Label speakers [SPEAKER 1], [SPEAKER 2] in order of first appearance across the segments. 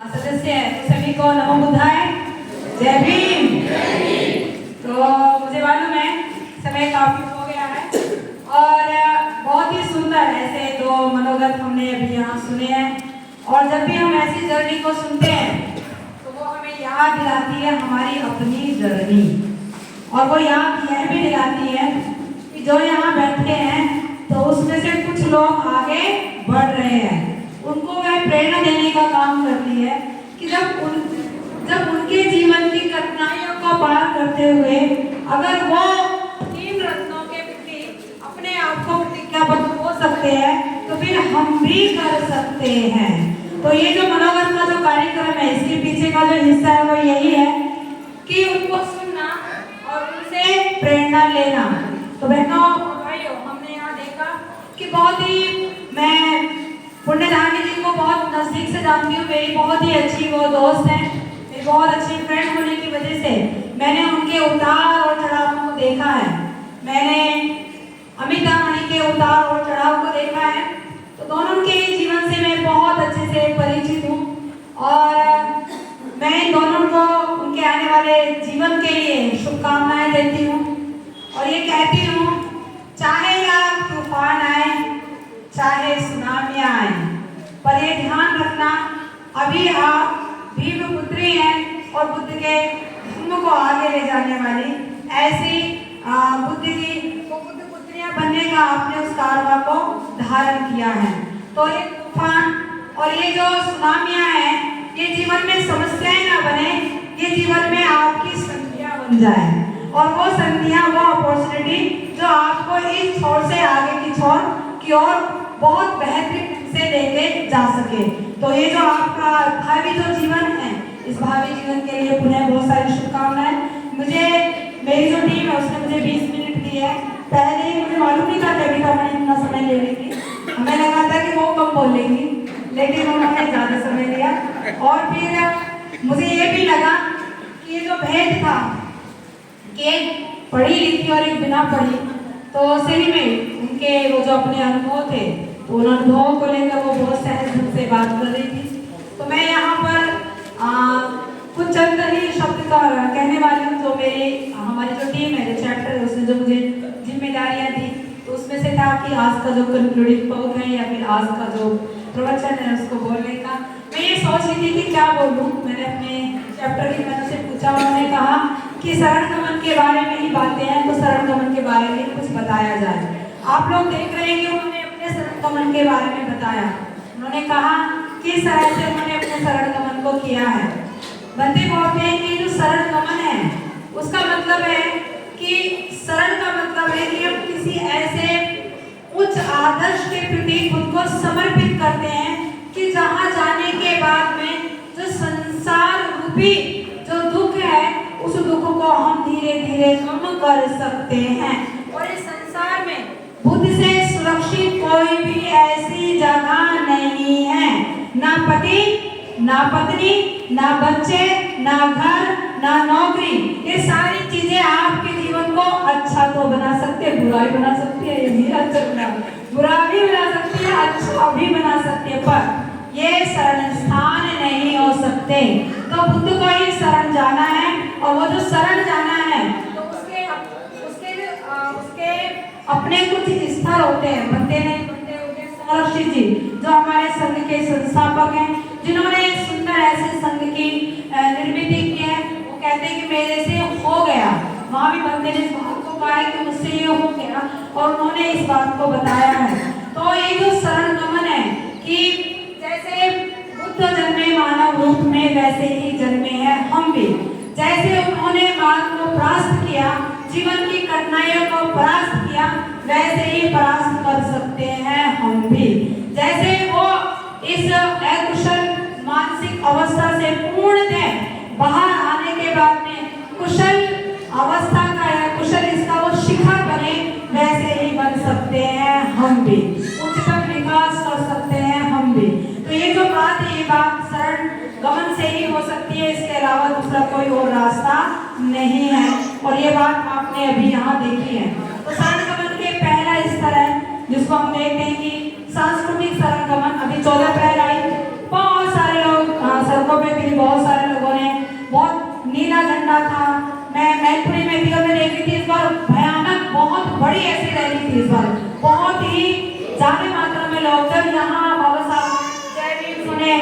[SPEAKER 1] सदस्य है तो सभी को नमो बुद्धाय, जय भीम। तो मुझे मालूम है समय काफी हो गया है और बहुत ही सुंदर ऐसे दो मनोगत हमने अभी यहाँ सुने हैं। और जब भी हम ऐसी जर्नी को सुनते हैं तो वो हमें याद दिलाती है हमारी अपनी जर्नी, और वो याद यह भी दिलाती है कि जो यहाँ बैठे हैं तो उसमें से कुछ लोग आगे बढ़ रहे हैं। उनको वह प्रेरणा देने का काम करती है कि जब उनके जीवन की कठिनाइयों को पार करते हुए अगर वो तीन रत्नों के प्रति अपने आप को प्रतिज्ञाबद्ध हो सकते हैं तो फिर हम भी कर सकते हैं। तो ये जो मनोगत का जो कार्यक्रम है इसके पीछे का जो हिस्सा है वो यही है कि उनको सुनना और उनसे प्रेरणा लेना। तो बहनों और भाइयों, हमने यहाँ देखा कि बहुत ही मैं पुण्यधानी जी को बहुत नजदीक से जानती हूँ। मेरी बहुत ही अच्छी वो दोस्त है, मेरी बहुत अच्छी फ्रेंड होने की वजह से मैंने उनके उतार और चढ़ाव को देखा है। मैंने अमिता मणि के उतार और चढ़ाव को देखा है। तो दोनों के जीवन से मैं बहुत अच्छे से परिचित हूँ और मैं इन दोनों को उनके आने वाले जीवन के लिए शुभकामनाएं देती हूँ और ये कहती हूँ, चाहे आग तूफान आए, चाहे सुनामी आए, पर ये ध्यान रखना अभी आप भीम पुत्री हैं और बुद्ध के धर्म को आगे ले जाने वाली ऐसी बुद्ध की बुद्ध पुत्रियां बनने का आपने उस कारवा को धारण किया है। तो ये तूफान और ये जो सुनामियां हैं ये जीवन में समस्याएं ना बने, ये जीवन में आपकी संधियां बन जाए और वो संधियां वो अपॉर्चुनिटी जो आपको इस छोर से आगे की छोर की ओर बहुत बेहतरीन से लेके जा सके। तो ये जो आपका भावी जो जीवन है इस भावी जीवन के लिए पुनः बहुत सारी शुभकामनाएं। मुझे मेरी जो टीम है उसने मुझे 20 मिनट दिए है। पहले ही मुझे मालूम नहीं था कि अमिता मणि इतना समय ले लेगी, हमें लगा था कि वो कम बोलेंगी लेकिन उन्होंने ज़्यादा समय लिया। और फिर मुझे ये भी लगा कि ये जो भेद था कि पढ़ी लिखी और एक बिना पढ़ी, तो सही में उनके वो जो अपने अनुभव थे तो उन अनुभवों को लेकर वो बहुत सहज ढंग से बात कर रही थी। तो मैं यहाँ पर कुछ चंद ही शब्द का कहने वाली हूँ। जो मेरी हमारी जो टीम है जो चैप्टर है उसने जो मुझे जिम्मेदारियाँ दी तो उसमें से था कि आज का जो कंक्लूडिंग पॉइंट है या फिर आज का जो प्रवचन है उसको बोलने का। मैं ये सोच रही थी कि क्या बोलूँ। मैंने अपने चैप्टर की मैंने से पूछा, उन्होंने कहा कि शरण गमन के बारे में ही बातें हैं तो शरण गमन के बारे में कुछ बताया जाए। आप लोग देख रहे हैं कि उन्होंने अपने शरण गमन के बारे में बताया। उन्होंने कहा किस तरह से उन्होंने अपने शरण गमन को किया है। बनते बोलते हैं कि जो शरण गमन है उसका मतलब है कि शरण का मतलब है कि हम किसी ऐसे उच्च आदर्श के प्रति खुद को समर्पित करते हैं कि जहाँ जाने के बाद में जो संसार रूपी जो दुख है उस दुख को हम धीरे धीरे कम कर सकते हैं। और इस संसार में बुद्ध से सुरक्षित कोई भी ऐसी जगह नहीं है, ना पति ना पत्नी ना बच्चे ना घर ना नौकरी। ये सारी चीजें आपके जीवन को अच्छा तो बना सकते हैं, बुरा भी बना सकती है, ये भी अच्छा बुरा भी बना सकती है, अच्छा भी बना सकती है, पर ये शरण स्थान नहीं हो सकते। तो बुद्ध को ही शरण जाना है और वो जो शरण जाना है तो उसके अपने कुछ स्तर होते हैं। बनते नहीं बनते होते संरक्षित जी जो हमारे संघ के संस्थापक हैं, जिन्होंने सुंदर ऐसे संघ की निर्मित की है। वो कहते हैं कि मेरे से हो गया। वहाँ भी बंदे ने इस बात को कहा है कि मुझसे ये हो गया और उन्होंने इस बात को बताया है। तो ये जो शरण गमन है कि जैसे बुद्ध जन्मे मानव रूप में वैसे ही जन्मे हैं हम भी। जैसे उन्होंने मार्ग को परास्त किया, जीवन की कठिनाइयों को परास्त किया, वैसे ही परास्त कर सकते हैं हम भी। जैसे वो इस अकुशल मानसिक अवस्था से पूर्णतः बाहर आने के बाद में कुशल अवस्था का या कुशल इसका वो शिखर बने, वैसे ही बन सकते हैं हम भी, उच्चतम विकास कर सकते हैं हम भी। तो ये जो बात है ये बात शरण गमन से ही हो सकती है, इसके अलावा दूसरा कोई और रास्ता नहीं है। और ये बात आपने अभी यहाँ देखी है। तो शरण गमन के पहला स्तर है जिसको हम देखते हैं कि सांस्कृतिक शरण गमन। अभी 14 अप्रैल आई, बहुत सारे लोग सड़कों बड़ी ऐसी रैली थी इस बार, बहुत ही ज्यादा मात्रा में लोग। जब यहाँ बाबा साहब जय भीम सुने,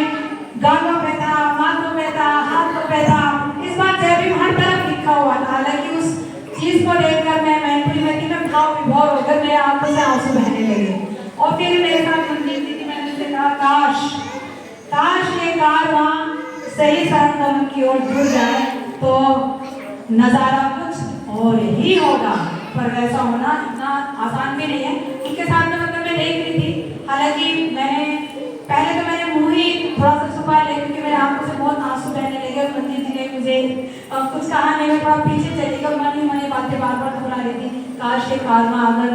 [SPEAKER 1] गानों पे था, माथों पे था, हाथों पे था, इस बार जय भीम हर तरफ लिखा हुआ था। हालांकि उस चीज को देखकर मैं मैत्री में थी, मैं भाव विभोर होकर मेरे आंखों से आंसू बहने लगे। और फिर मेरे साथ मंदिर थी, मैंने उनसे कहा काश ये कारवां सही सनातन की ओर जुड़ जाए तो नजारा कुछ और ही होगा, पर वैसा होना इतना आसान भी नहीं है। उनके साथ में मतलब मैं देख रही थी, हालांकि मैंने पहले तो मैंने मुंह ही थोड़ा सा छुपा लिया क्योंकि मेरे आंखों से बहुत आंसू बहने लगे। और मंदिर जी ने मुझे कुछ कहा नहीं, मैं थोड़ा पीछे चली गई, मन ही मन बातें बार बार दोहरा रही थी, काश ये कारवां अगर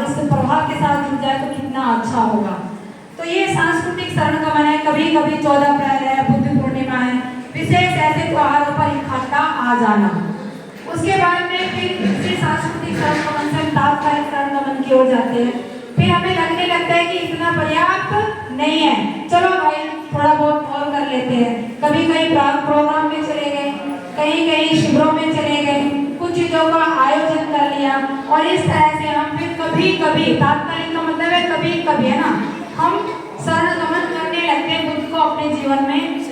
[SPEAKER 1] इस प्रभाव के साथ जुड़ जाए तो कितना अच्छा होगा। तो ये सांस्कृतिक शरणगमन है, कभी कभी 14 अप्रैल है, बुद्ध पूर्णिमा है, विशेष ऐसे त्योहारों पर इकट्ठा आ जाना। उसके बाद में फिर इसी सांस्कृतिक शरणगमन से तात्कालिक शरणगमन की ओर जाते हैं। फिर हमें लगने लगता है कि इतना पर्याप्त नहीं है, चलो भाई थोड़ा बहुत और कर लेते हैं। कभी कहीं प्रोग्राम में चले गए, कहीं कहीं शिविरों में चले गए, कुछ चीजों का आयोजन कर लिया, और इस तरह से हम फिर कभी कभी, तात्कालिक का मतलब है कभी कभी, है ना, हम शरणगमन करने लगते हैं बुद्ध को अपने जीवन में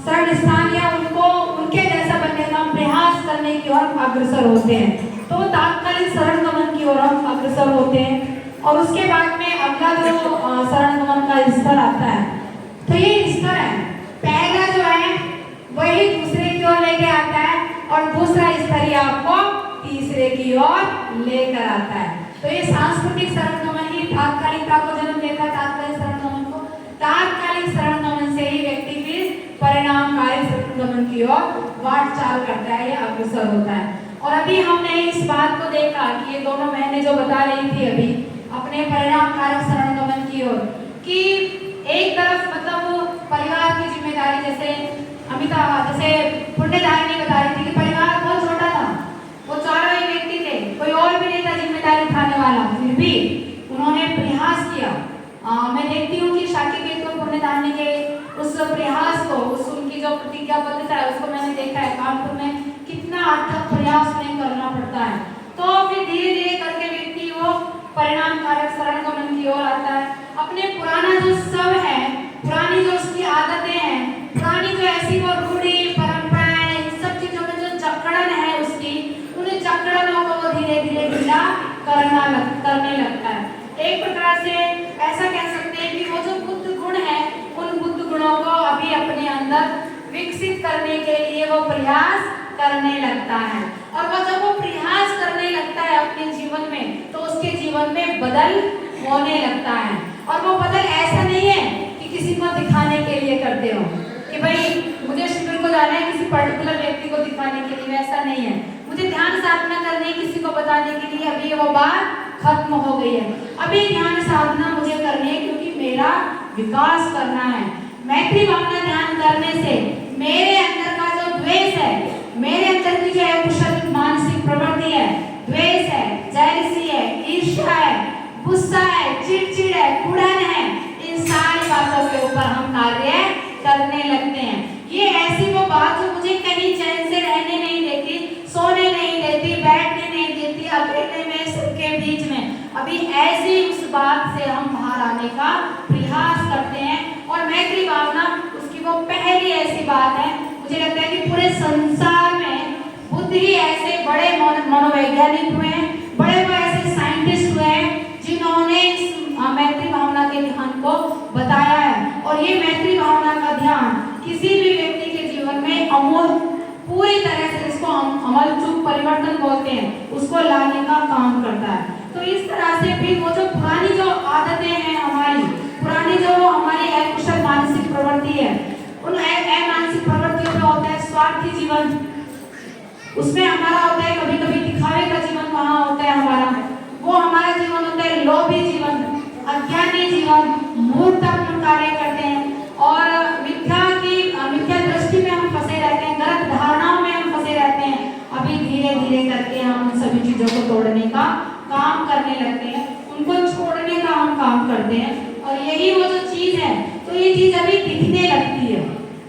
[SPEAKER 1] शरण स्थान या उनको उनके जैसा बनने का प्रयास करने की ओर अग्रसर होते हैं। तो तात्कालिक शरणगमन की ओर हम अग्रसर होते हैं। और उसके बाद में अगला जो शरणगमन का स्तर आता है, तो ये स्तर है, पहला जो है वही दूसरे की ओर लेके आता है, और दूसरा स्तर ही आपको तीसरे की ओर लेकर आता है। तो ये सांस्कृतिक शरणगमन ही तात्कालिकता को जन्म देता है। तात्कालिक शरणगमन को, तात्कालिक शरणगमन से ही व्यक्ति फिर परिणामकारी शरणगमन की ओर वाट चाल करता है या अग्रसर होता है। और अभी हमने इस बात को देखा कि ये दोनों बहनें जो बता रही थी अभी अपने परिणामकारक शरणगमन की ओर, कि एक तरफ मतलब परिवार की जिम्मेदारी, जैसे अमिता जैसे पुण्यधारिणी बता रही थी कि परिवार बहुत छोटा था, वो चारों ही व्यक्ति थे, कोई और भी नहीं था जिम्मेदारी उठाने वाला, फिर भी उन्होंने प्रयास किया। मैं देखती हूँ कि शाक्य को पुण्यधारिणी के उस प्रयास को, उस उनकी जो प्रतिज्ञाबद्धता है उसको मैंने देखा है कानपुर में, कितना अथक प्रयास उन्हें करना पड़ता है। तो फिर धीरे धीरे करके व्यक्ति वो परिणामकारक शरणगमन की ओर आता है। अपने पुराना जो सब है, पुरानी जो उसकी आदतें हैं, पुरानी जो ऐसी वो रूढ़ी परंपराएं, इन सब चीजों में जो जकड़न है उसकी, उन जकड़नों को वो धीरे धीरे ढीला करने लगता है। एक प्रकार से ऐसा कह सकते हैं कि वो जो बुद्ध गुण है, उन बुद्ध गुणों को अभी अपने अंदर विकसित करने के लिए वो प्रयास करने लगता है। और वो जब वो प्रयास करने लगता है अपने जीवन में, तो उसके जीवन में बदल होने लगता है। और वो बदल ऐसा नहीं है कि किसी को दिखाने के लिए करते हो कि भाई मुझे शिविर को जाना है किसी पर्टिकुलर व्यक्ति को दिखाने के लिए, ऐसा नहीं है। मुझे ध्यान साधना करनी है किसी को बताने के लिए, अभी वो बात खत्म हो गई है। अभी ध्यान साधना मुझे करनी है क्योंकि मेरा विकास करना है। मैत्री भावना ध्यान करने से मेरे अंदर का जो द्वेष है, मेरे अंदर की जो है कुशल मानसिक प्रवृत्ति है, द्वेष है, जैलसी है, ईर्ष्या है, गुस्सा है, चिड़चिड़ है, कुड़न है, इन सारी बातों के ऊपर हम कार्य करने लगते हैं। ये ऐसी वो बात जो मुझे कहीं चैन से रहने नहीं देती, सोने नहीं देती, बैठने नहीं देती, अकेले में सबके बीच में, अभी ऐसी उस बात से हम बाहर आने का प्रयास करते हैं। और मैत्री भावना उसकी वो पहली ऐसी बात है, मुझे लगता है कि पूरे संसार में बुद्ध ही ऐसे बड़े मनोवैज्ञानिक हुए हैं, बड़े वो ऐसे साइंटिस्ट हुए हैं जिन्होंने इस मैत्री भावना के ध्यान को बताया है। और ये मैत्री भावना का ध्यान किसी भी व्यक्ति के जीवन में अमूल पूरी तरह से, इसको अमल चूक परिवर्तन बोलते हैं, उसको लाने का काम करता है। तो इस तरह से भी वो जो पुरानी जो आदतें हैं हमारी, पुरानी जो हमारी अकुशल मानसिक प्रवृत्ति है, उन मानसिक प्रवृत्तियों में होता है स्वार्थी जीवन, उसमें हमारा होता है कभी कभी दिखावे का जीवन, वहाँ होता है हमारा वो हमारा जीवन होता है लोभी जीवन, अज्ञानी जीवन, मूर्खतापूर्ण कार्य करते हैं और मिथ्या दृष्टि में हम फंसे रहते हैं, गलत धारणाओं में हम फंसे रहते हैं। अभी धीरे धीरे करके हम उन सभी चीजों को तोड़ने का काम करने लगते हैं, उनको छोड़ने का हम काम करते हैं। और यही वो जो चीज है, तो ये चीज अभी दिखने लगती है,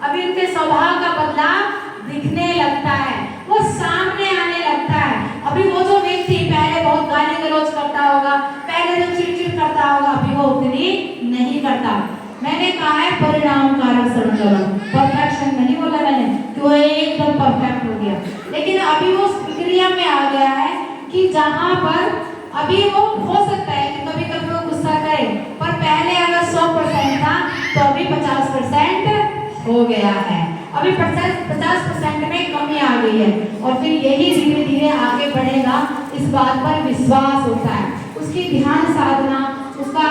[SPEAKER 1] अभी उनके स्वभाव का बदलाव दिखने लगता है, वो सामने आने लगता है। अभी वो जो व्यक्ति पहले बहुत
[SPEAKER 2] करता होगा, पहले जो चिड़चिड़ करता होगा अभी वो उतनी नहीं करता। मैंने कहा है परिणाम कारक सरंगमन, परफेक्शन नहीं बोला मैंने कि वो एकदम परफेक्ट हो गया, लेकिन अभी वो प्रक्रिया में आ गया है कि जहां पर अभी वो हो सकता है कि कभी कभी वो गुस्सा करे, पर पहले अगर 100% था तो अभी 50% हो गया है, अभी 50% में कमी आ गई है, और फिर यही धीरे धीरे आगे बढ़ेगा। इस बात पर विश्वास होता है, उसकी ध्यान साधना, उसका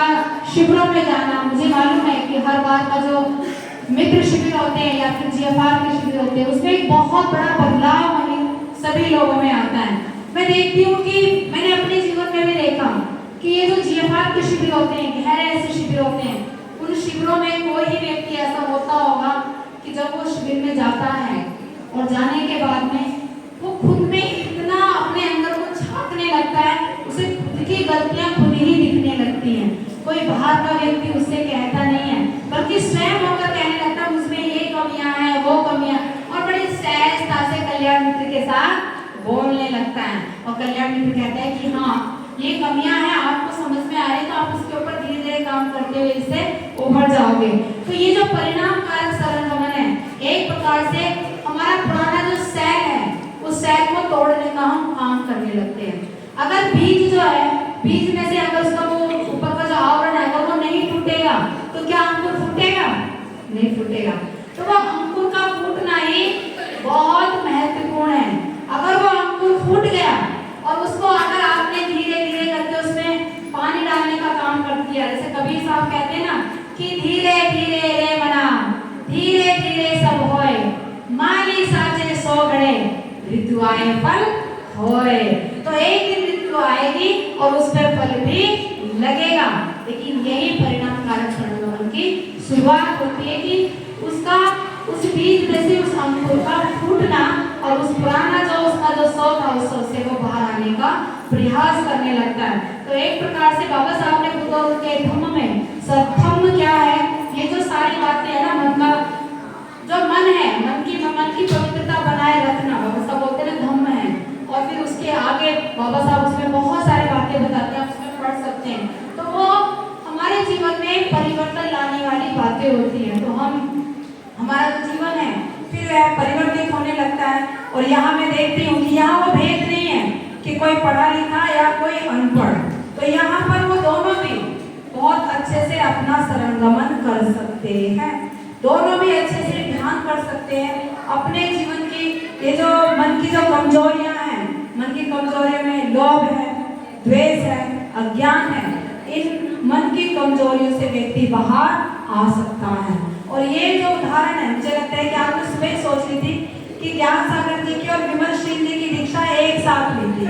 [SPEAKER 2] शिविरों में जाना। मुझे मालूम है कि हर बार का जो मित्र शिविर होते हैं या फिर जीएफआर के शिविर होते हैं उसमें एक बहुत बड़ा बदलाव हमें सभी लोगों में आता है। मैं देखती हूँ कि मैंने अपने जीवन में भी देखा कि ये जो जीएफआर के शिविर होते हैं, गहरे ऐसे शिविर होते हैं, उन शिविरों में कोई ही व्यक्ति ऐसा होता होगा कि जब वो शिविर में जाता है और जाने के बाद में वो खुद में इतना अपने अंदर को झांकने लगता है, उसे खुद की गलतियां खुद ही दिखने लगती हैं। कोई बाहर का व्यक्ति उससे कहता नहीं है, बल्कि स्वयं होकर कहने लगता मुझमें ये कमियां हैं, वो कमियां, और बड़ी सहजता से कल्याण मित्र के साथ बोलने लगता है। और कल्याण मित्र कहता है कि हाँ ये कमियां हैं, आपको समझ में आ रही तो आप उसके ऊपर धीरे धीरे काम करते हुए इससे उभर जाओगे। तो ये जो परिणाम कारक सरंगमन है, एक प्रकार से हमारा पुराना जो सेल है उस सेल को तोड़ने का हम काम करने लगते हैं। अगर बीज जो है, बीज में से अगर उसका वो ऊपर का जो आवरण है अगर वो नहीं टूटेगा तो क्या अंकुर फूटेगा? नहीं फूटेगा। तो वो अंकुर का फूटना ही बहुत महत्वपूर्ण है। अगर वो अंकुर फूट गया और उसको अगर आपने धीरे धीरे करके उसमें पानी डालने का काम कर दिया, जैसे कबीर साहब कहते हैं ना कि धीरे धीरे रे मना, धीरे धीरे सब होए, माली साचे सो घड़े, ऋतु आए फल होए। तो एक दिन ऋतु आएगी और उस पर फल भी लगेगा, लेकिन यही परिणाम कारक सरंगमन की शुरुआत होती है कि उसका उस बीज में से उस अंकुर का फूटना और उस पुराना जो उसका जो सौ था उस सौ से वो बाहर आने का प्रयास करने लगता है। तो एक प्रकार से बाबा साहब ने बुद्ध के धम्म में सत्थम्म क्या है, ये जो सारी बातें है ना, मन का जो मन है, मन की पवित्रता बनाए रखना, बाबा साहब बोलते हैं धम्म है। और फिर उसके आगे बाबा साहब उसमें बहुत सारी बातें बताते हैं, आप उसमें पढ़ सकते हैं। तो वो हमारे जीवन में परिवर्तन लाने वाली बातें होती हैं। तो हमारा जो जीवन है फिर वह परिवर्तित होने लगता है। और यहाँ मैं देखती हूँ कि यहाँ वो भेद नहीं है कि कोई पढ़ा लिखा या कोई अनपढ़, तो यहाँ पर वो दोनों भी बहुत अच्छे से अपना सरंगमन कर सकते हैं, दोनों भी अच्छे से ध्यान कर सकते हैं अपने जीवन की। ये जो मन की जो कमजोरियां हैं, मन की कमजोरियों में लोभ है, द्वेष है, अज्ञान है, इन मन की कमजोरियों से व्यक्ति बाहर आ सकता है। और ये जो उदाहरण है, मुझे लगता है कि आपने सुबह सोच ली थी कि ज्ञान सागर जी की और विमलशील जी की दीक्षा एक साथ ली थी,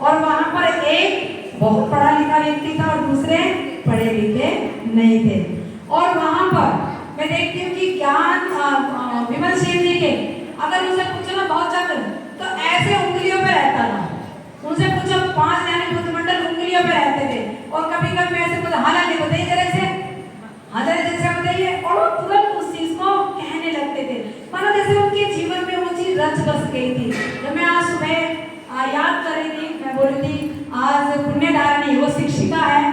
[SPEAKER 2] और वहां पर एक बहुत पढ़ा लिखा व्यक्ति था और दूसरे पढ़े लिखे नहीं थे। और वहां पर मैं देखती हूँ कि ज्ञान विमलशील जी के अगर उनसे पूछो ना बहुत जाकर तो ऐसे उंगलियों पे रहता था, उनसे पूछो 5 यानी बुद्धमंडल उंगलियों पे रहते थे। और कभी कभी मैं ऐसे पूछा हालांकि बताइए जरा से, हाँ जरा जैसे बताइए, और वो तुरंत उस चीज को कहने लगते थे, मानो जैसे उनके जीवन में वो चीज रच बस गई थी। जब मैं आज सुबह याद कर रही थी, मैं बोल रही थी आज पुण्यधारिणी वो शिक्षिका है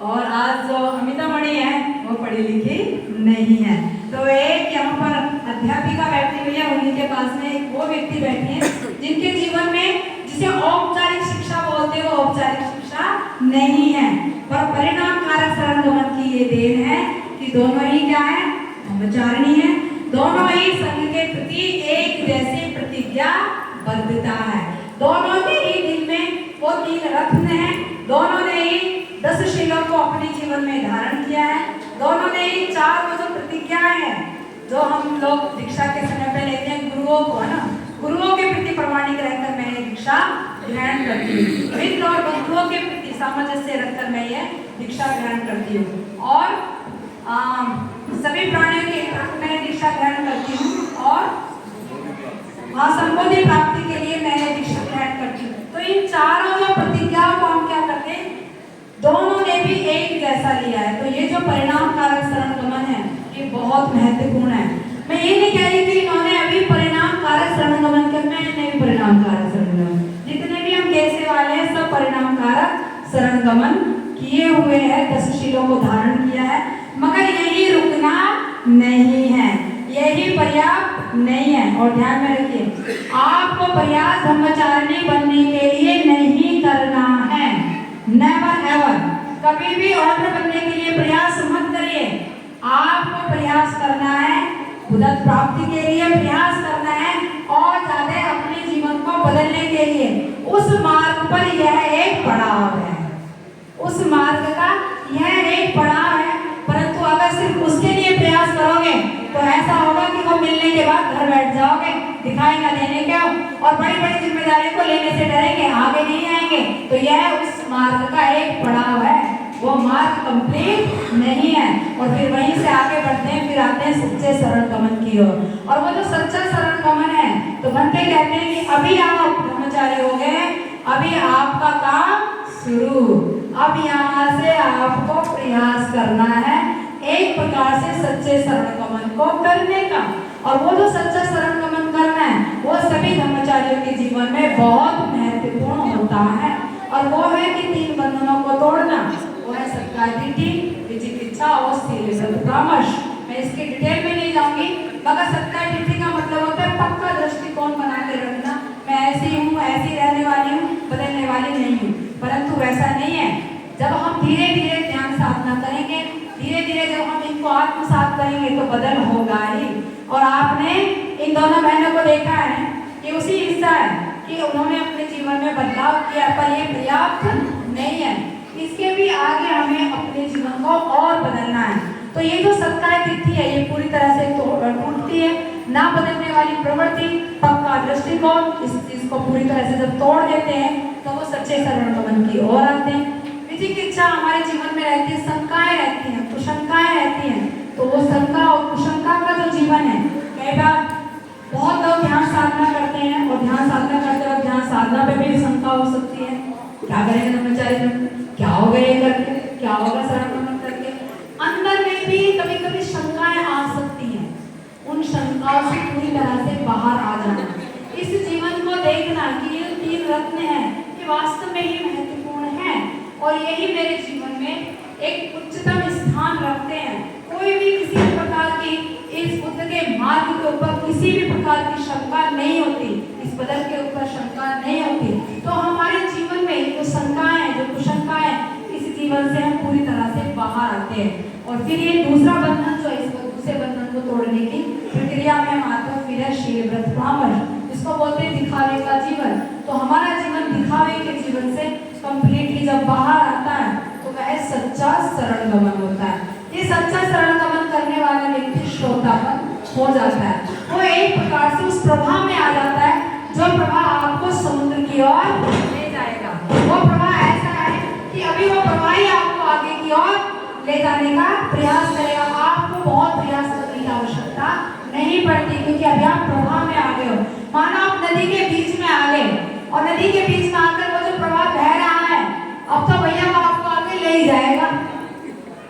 [SPEAKER 2] और आज जो अमिता मणि है वो पढ़ी लिखी नहीं है। तो एक यहाँ पर अध्यापिका बैठी हुई है, उन्हीं के पास में एक वो व्यक्ति बैठी है जिनके जीवन में जिसे औपचारिक शिक्षा बोलते हैं वो औपचारिक शिक्षा नहीं है, पर परिणाम कारक सरंगमन की ये देन है कि दोनों ही क्या है, ब्रह्मचारिणी है, दोनों ही संघ के प्रति एक जैसे प्रतिज्ञाबद्धता है, दोनों के ही दिल में वो 3 रत्न है, दोनों ने ही 10 शीलों को अपने जीवन में धारण किया है, दोनों ने ही 4 वो जो प्रतिज्ञाएं हैं जो हम लोग दीक्षा के समय पे लेते हैं गुरुओं को, है ना, गुरुओं के प्रति प्रमाणिक रहकर मैं ये दीक्षा ग्रहण करती हूँ, मित्र और बंधुओं के प्रति सामंजस्य रखकर मैं ये दीक्षा ग्रहण करती हूँ, और सभी प्राणियों के हित में दीक्षा ग्रहण करती हूँ, और संबोधि प्राप्ति के लिए मैं ये दीक्षा ग्रहण करती हूँ। तो इन चारों जो प्रतिज्ञाओं को हम क्या करते हैं, दोनों ने भी एक जैसा लिया है। तो ये जो परिणाम कारक सरंगमन है ये बहुत महत्वपूर्ण है। मैं ये नहीं कह रही कि इन्होंने अभी परिणाम कारक सरंगमन किया, मैंने भी परिणाम कारक सरंगमन, जितने भी हम कैसे वाले हैं सब परिणाम कारक
[SPEAKER 1] शरण गमन किए हुए हैं, 10 शीलों को धारण किया है, मगर यही रुकना नहीं है, यही पर्याप्त नहीं है। और ध्यान में रखिए, आपको प्रयास ब्रह्मचारिणी बनने के लिए नहीं करना है, नेवर एवर। कभी भी ऑर्डर बनने के लिए प्रयास मत करिए। आपको प्रयास करना है बुद्धत्व प्राप्ति के लिए, प्रयास करना है और ज्यादा अपने जीवन को बदलने के लिए। उस मार्ग पर यह एक पड़ाव है, उस मार्ग का यह एक पड़ाव है। परंतु अगर सिर्फ उसके लिए प्रयास करोगे तो ऐसा होगा कि वो मिलने के बाद घर बैठ जाओगे, दिखाई ना देने के, और बड़ी बड़ी जिम्मेदारियों को लेने से डरेंगे, आगे नहीं आएंगे। तो यह उस मार्ग का एक पड़ाव है, वो मार्ग कंप्लीट नहीं है। और फिर वहीं से आगे बढ़ते हैं, फिर आते हैं सच्चे शरण गमन की ओर। और वो जो सच्चा शरण गमन है, तो बनते कहते हैं कि अभी आप ब्रह्मचारी हो गए, अभी आपका काम शुरू, अब यहाँ से आपको प्रयास करना है एक प्रकार से सच्चे शरण गमन को करने का। और वो जो सच्चा शरण गमन करना है, वो सभी ब्रह्मचारियों के जीवन में बहुत महत्वपूर्ण होता है। और वो है कि 3 बंधनों को तोड़ना, वो है सत्कार दिट्ठि, विचिकित्सा और शील परामर्श। मैं इसके डिटेल में नहीं जाऊंगी, मगर सत्कार दिट्ठि का मतलब होता है पक्का दृष्टिकोण बना के रखना, मैं ऐसी हूँ, ऐसी रहने वाली हूँ, बदलने वाली नहीं हूँ। परंतु वैसा नहीं है। जब हम धीरे धीरे ध्यान साधना करेंगे, धीरे धीरे जब हम इनको आत्मसात करेंगे तो बदल होगा ही। और आपने इन दोनों बहनों को देखा है कि उसी हिस्सा है कि उन्होंने अपने जीवन में बदलाव किया, पर ये पर्याप्त नहीं है, इसके भी आगे हमें अपने जीवन को और बदलना है। तो ये जो सत्कार दिट्ठि है, ये पूरी तरह से टूटती है, ना बदलने वाली प्रवृत्ति, पक्का दृष्टिकोण, इस चीज को पूरी तरह से जब तोड़ देते हैं तो वो सच्चे शरण गमन की ओर आते हैं। विचिकित्सा हमारे जीवन में रहती है, शंकाएं रहती हैं, कुशंकाएं रहती हैं। तो वो शंका और कुशंका का जो जीवन है, कई बार बहुत लोग ध्यान साधना करते हैं और ध्यान साधना करते वक्त ध्यान साधना पे भी शंका हो सकती है, क्या करेंगे ब्रह्मचारी में, क्या होगा ये करके, क्या होगा शरण गमन करके। अंदर में भी कभी कभी शंकाएं आ सकती हैं, उन शंकाओं से पूरी तरह से बाहर आ जाना, इस जीवन को देखना कि ये 3 रत्न हैं, ये वास्तव में ही महत्वपूर्ण है और यही मेरे जीवन में एक उच्चतम स्थान रखते हैं। कोई भी किसी भी प्रकार की इस बुद्ध के मार्ग के ऊपर किसी भी प्रकार की शंका नहीं होती, इस बदल के ऊपर शंका नहीं होती। तो हमारे जीवन में जो शंकाएं, जो कुशंकाएं, इस जीवन से हम पूरी तरह से बाहर आते हैं। और फिर ये दूसरा बंधन जो है, इसको दूसरे बंधन को तोड़ने की प्रक्रिया में हम आते हैं, फिर है शील व्रत परामर्श, इसको बोलते हैं दिखावे का जीवन। तो हमारा जीवन दिखावे के जीवन से कंप्लीटली जब बाहर आता है तो वह सच्चा शरण गमन होता है। ये सच्चा शरण गमन करने वाला व्यक्ति श्रोतापन हो जाता है, वो एक प्रकार से उस प्रवाह में आ जाता है, जो प्रवाह आपको समुद्र की ओर ले जाएगा। वो प्रवाह ऐसा है कि अभी वो प्रवाह ही आपको आगे की ओर ले जाने का प्रयास करेगा, आपको बहुत प्रयास करने की आवश्यकता नहीं पड़ती, क्योंकि अभी आप प्रवाह में आ गए हो। मानो आप नदी के बीच में आ गए और नदी के बीच में आकर वो जो प्रवाह बह रहा है, अब तो भैया वो आपको आगे ले ही जाएगा,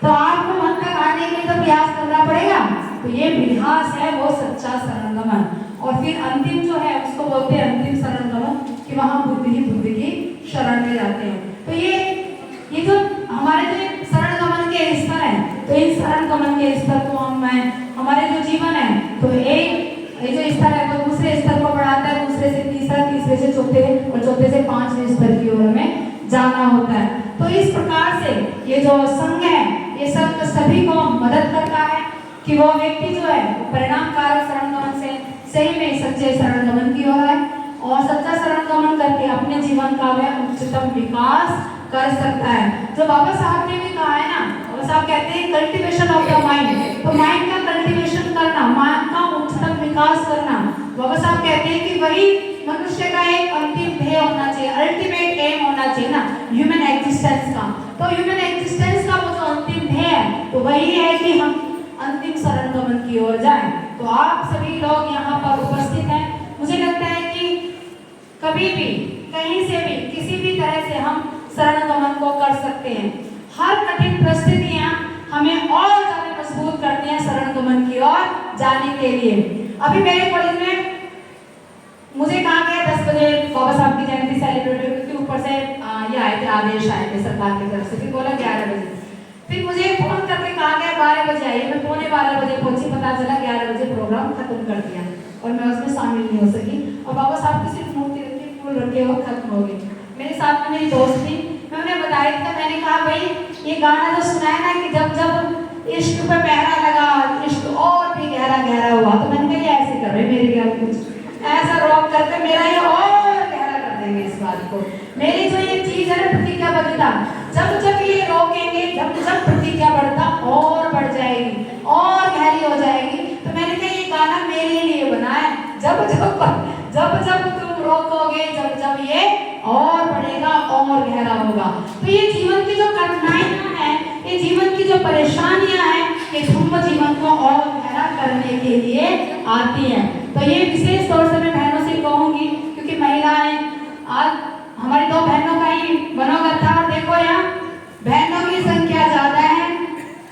[SPEAKER 1] तो आपको वहां तक आने के लिए तो प्रयास करना पड़ेगा। तो ये विलास है वो सच्चा शरण गमन। और फिर अंतिम जो है उसको बोलते हैं अंतिम शरण गमन, कि वहां बुद्ध ही बुद्ध की शरण में जाते हैं। तो ये जो हमारे जो शरण गमन के स्तर है, तो इन शरण गमन के स्तर को हमारे जो जीवन है, तो एक जो स्तर है वो दूसरे स्तर को बढ़ाता है, दूसरे से तीसरा, तीसरे से चौथे और चौथे से 5वें स्तर की ओर हमें जाना होता है। तो इस प्रकार से ये जो संघ है, ये संघ सभी को मदद करता है कि वो व्यक्ति जो है वो परिणाम कारक शरण गमन से सही में सच्चे शरण गमन की ओर है और सच्चा शरण गमन करके अपने जीवन का वह उच्चतम विकास कर सकता है। जो बाबा साहब ने भी कहा है ना, बाबा साहब कहते हैं कल्टीवेशन ऑफ द माइंड, तो माइंड का कल्टीवेशन करना, माइंड का उच्चतम विकास करना। बाबा साहब कहते हैं कि वही मनुष्य का एक अंतिम ध्येय होना चाहिए, अल्टीमेट एम होना चाहिए ना, ह्यूमन एग्जिस्टेंस का। तो ह्यूमन एग्जिस्टेंस का वो जो अंतिम ध्येय है, तो वही है कि हम अंतिम शरण गमन की ओर जाएं। तो आप सभी लोग यहाँ पर उपस्थित हैं, मुझे लगता है कि कभी भी कहीं से भी किसी भी तरह से हम शरण गमन को कर सकते हैं। हर कठिन परिस्थितियां हमें और ज्यादा मजबूत करती हैं शरण गमन की ओर जाने के लिए। अभी मेरे कॉलेज में मुझे कहा गया 10 बजे बाबा साहब की जयंती सेलिब्रेट होगी, ऊपर से ये
[SPEAKER 2] आए थे, आदेश आए थे सरकार की तरफ से, फिर बोला 11 बजे। फिर मुझे फोन करके कहा गया 12 बजे आइए, मैं 11:15 बजे पहुंची, पता चला 11 बजे प्रोग्राम खत्म कर दिया और मैं उसमें शामिल नहीं हो सकी। और बाबा साहब की सिर्फ मूर्ति रखी, फूल रखे और खत्म हो गई। मेरे साथ में मेरी दोस्त थी, मैं उन्हें बताई थी, मैंने कहा भाई ये गाना जो सुना है ना कि जब जब इश्क पे पहरा लगा इश्क और भी गहरा गहरा हुआ, तो मैंने कहा ऐसे कर रहे मेरे क्या कुछ ऐसा रोक करके मेरा ये और गहरा कर देंगे इस बात को। मेरी जो ये चीज है ना प्रतिज्ञाबद्धता, जब जब ये रोकेंगे, जब जब प्रतिज्ञाबद्धता और बढ़ जाएगी और गहरी हो जाएगी। तो मैंने कहा ये गाना मेरे लिए बना है, जब जब तुम रोकोगे, जब जब ये और बढ़ेगा और गहरा होगा। तो ये जीवन की जो कठिनाइयां हैं, ये जीवन की जो परेशानियां हैं, ये धर्म जीवन को और गहरा करने के लिए आती हैं। तो ये विशेष तौर से मैं बहनों से कहूंगी, क्योंकि महिलाएं आज हमारी 2 बहनों का ही मनोगत था। और देखो यहाँ बहनों की संख्या ज्यादा है,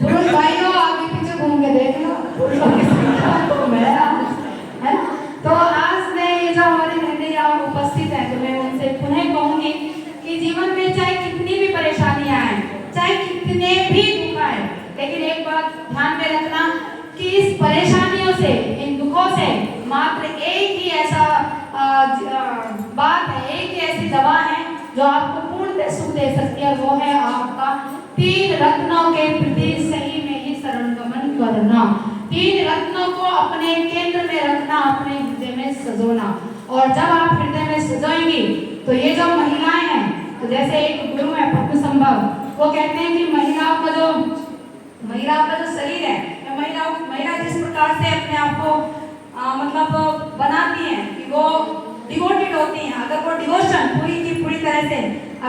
[SPEAKER 2] पुरुष भाइयों आगे पीछे घूम के देख लो, पुरुषों की संख्या तो मेरा है। तो आज मैं ये जो हमारी बहनें यहाँ उपस्थित है, तो मैं उनसे पुनः कहूंगी कि जीवन में चाहे कितनी भी परेशानियां आए, चाहे कितने भी दुख आए, लेकिन एक बात ध्यान में रखना कि इस परेशानियों से, इन दुखों से मात्र एक ही ऐसा बात है, एक ही ऐसी दवा है जो आपको पूर्ण सुख दे सकती है, वो है आपका 3 रत्नों के प्रति सही में ही शरण गमन करना। 3 रत्नों को अपने केंद्र में रखना, अपने हृदय में सजोना। और जब आप हृदय में सजोएंगी तो ये जो महिलाएं हैं, तो जैसे एक गुरु है पद्म संभव, वो कहते हैं कि महिलाओं का जो शरीर है, महिला जिस प्रकार से अपने आप को मतलब बनाती हैं कि वो डिवोटेड होती हैं, अगर वो डिवोशन पूरी की पूरी तरह से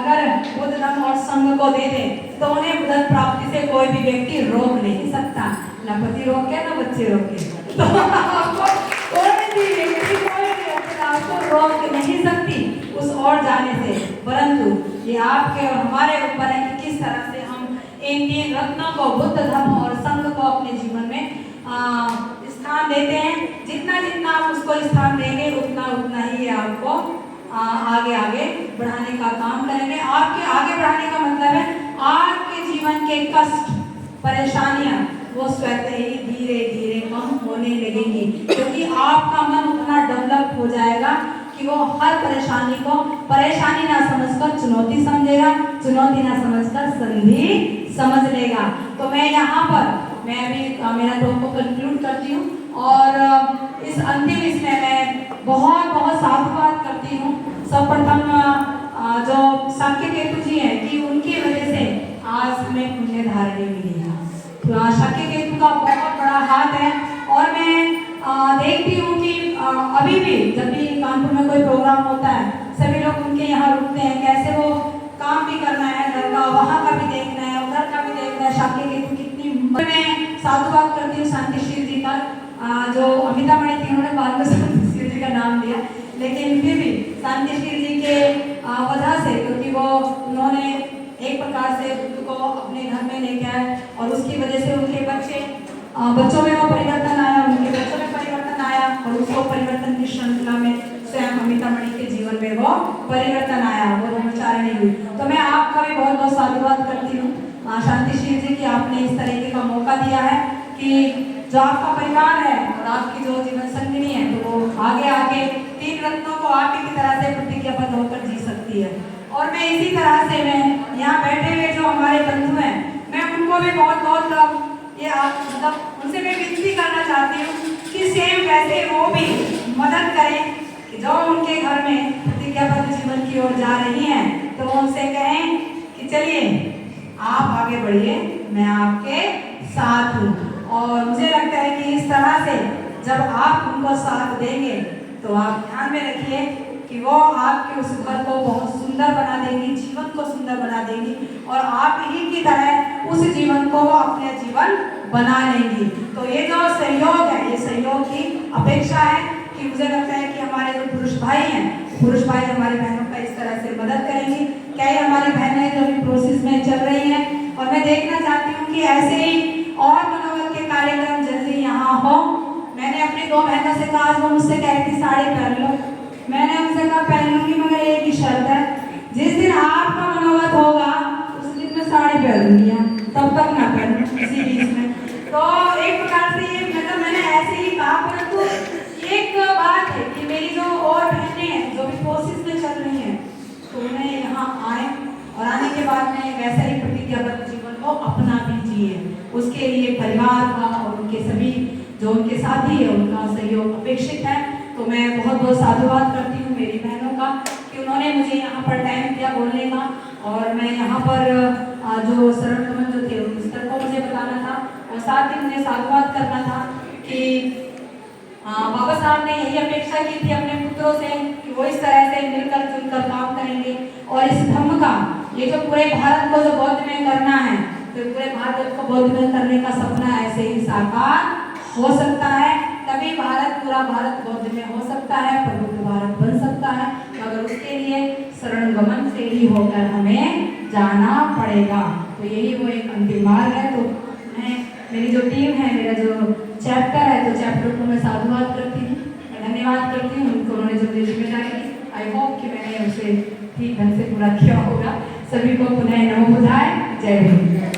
[SPEAKER 2] अगर बुद्ध धर्म और संघ को दे दे, तो उन्हें बुद्ध प्राप्ति से कोई भी व्यक्ति रोक नहीं सकता, ना पति रोके ना बच्चे रोके। तो आपको कोई भी व्यक्ति, कोई भी आपको रोक नहीं सकती उस और जाने से, परंतु ये आपके और हमारे ऊपर है कि किस तरह से हम इन 3 रत्नों को, बुद्ध धर्म और संघ को अपने जीवन में स्थान देते हैं। जितना जितना आप उसको स्थान देंगे, उतना उतना ही आपको आगे बढ़ाने का काम करेंगे। आपके आगे बढ़ाने का मतलब है आपके जीवन के कष्ट, परेशानियां वो स्वतः ही धीरे धीरे कम होने लगेंगी, क्योंकि आपका मन उतना डेवलप हो जाएगा कि वो हर परेशानी को परेशानी ना समझकर चुनौती समझेगा, चुनौती ना समझकर संधि समझ लेगा। तो मैं यहाँ पर अभी मेरा टॉक को कंक्लूड करती हूँ और इस अंतिम इसमें मैं बहुत बहुत साधुवाद करती हूँ। सर्वप्रथम जो शाक्य केतु जी हैं कि उनकी वजह से आज हमें पुण्य धारणी मिली है। तो शाक्य केतु का बहुत बड़ा हाथ है। और मैं देखती हूँ कि अभी भी जब भी कानपुर में कोई प्रोग्राम होता है, सभी लोग उनके यहाँ रुकते हैं, कैसे वो काम भी करना है घर का, वहाँ का भी देखना है, उधर का भी देखना है। शाक्य केतु कितनी, मैं साधुवाद करती हूँ शांतिशील जी का, जो अमितामणि थी उन्होंने बाद में शांतिशील जी का नाम दिया, लेकिन फिर भी शांतिशील जी के वजह से, क्योंकि वो उन्होंने एक प्रकार से बुद्ध को अपने घर में लेके आए और उसकी वजह से उनके बच्चों में वो परिवर्तन आया, उनके बच्चों में परिवर्तन आया और उसको परिवर्तन की श्रृंखला में स्वयं अमितामणि के जीवन में वो परिवर्तन आया, वो ब्रह्मचारिणी हुई। तो मैं आपका भी बहुत बहुत साधुवाद करती हूँ शांतिशील जी कि आपने इस तरीके का मौका दिया है कि जो आपका परिवार है और आपकी जो जीवन संगिनी है, तो वो आगे 3 रत्नों को आप ही की तरह से प्रतिज्ञाबद्ध होकर जी सकती है। और मैं इसी तरह से मैं यहाँ बैठे हुए जो हमारे बंधु हैं, मैं उनको भी बहुत ये मतलब उनसे मैं विनती करना चाहती हूँ कि सेम वैसे वो भी मदद करें कि जो उनके घर में प्रतिज्ञाबद्ध जीवन की ओर जा रही हैं, तो उनसे कहें कि चलिए आप आगे बढ़िए, मैं आपके साथ हूँ। और मुझे लगता है कि इस तरह से जब आप उनको साथ देंगे, तो आप ध्यान में रखिए कि वो आपके उस घर को बहुत सुंदर बना देंगी, जीवन को सुंदर बना देंगी और आप ही की तरह उस जीवन को अपने जीवन बना लेंगी। तो ये जो सहयोग है, ये सहयोग की अपेक्षा है कि मुझे लगता है कि हमारे जो पुरुष भाई हैं, पुरुष भाई हमारी बहनों का इस तरह से मदद करेंगे। क्या ये हमारी बहनें जो भी प्रोसेस में चल रही हैं, और मैं देखना चाहती हूँ कि ऐसे ही और मनोबल के कार्यक्रम जल्दी यहाँ हो। मैंने अपनी 2 बहनों से कहा, आज वो मुझसे कह रही थी साड़ी पहन लो, मैंने उनसे कहा पहन लूँगी, मगर एक ही शर्त है
[SPEAKER 1] जिस दिन आपका मनोगत होगा उस दिन मैं साड़ी पहनूंगी, तब तक ना पहनूं इसी बीच में। तो एक प्रकार से ये मतलब मैंने ऐसे ही कहा, परंतु एक बात है कि मेरी जो और बहनें हैं जो भी कोशिश में चल रही हैं, तो उन्हें यहाँ आए और आने के बाद में वैसा ही प्रतिज्ञाबद्ध जीवन को अपना भी जिए। उसके लिए परिवार का और उनके सभी जो उनके साथी है उनका सहयोग अपेक्षित है। तो मैं बहुत बहुत साधुवाद करती हूँ मेरी बहनों का कि उन्होंने मुझे यहाँ पर टाइम दिया बोलने का, और मैं यहाँ पर जो शरण गमन जो थे उस स्तर को मुझे बताना था, और साथ ही मुझे साधुवाद करना था कि बाबा साहब ने यही अपेक्षा की थी अपने पुत्रों से कि वो इस तरह से मिलकर जुलकर काम करेंगे, और इस धम्म का ये जो पूरे भारत को जो बौद्ध में करना है, तो पूरे भारत को बौद्ध में करने का सपना ऐसे ही साकार हो सकता है। तभी भारत पूरा भारत बौद्ध में हो सकता है, प्रबुद्ध भारत बन सकता है, मगर उसके लिए शरण गमन से ही होकर हमें जाना पड़ेगा। तो यही वो एक अंतिम मार्ग है। तो मैं मेरी जो टीम है, मेरा जो चैप्टर है, तो चैप्टर को मैं साधुवाद करती हूँ, मैं धन्यवाद करती हूँ उनको, उन्होंने जो जिम्मेदारी दी। आई होप कि मैंने उसे ठीक ढंग से पूरा किया होगा। सभी को पुनः नमो बुधाय, जय हिंद।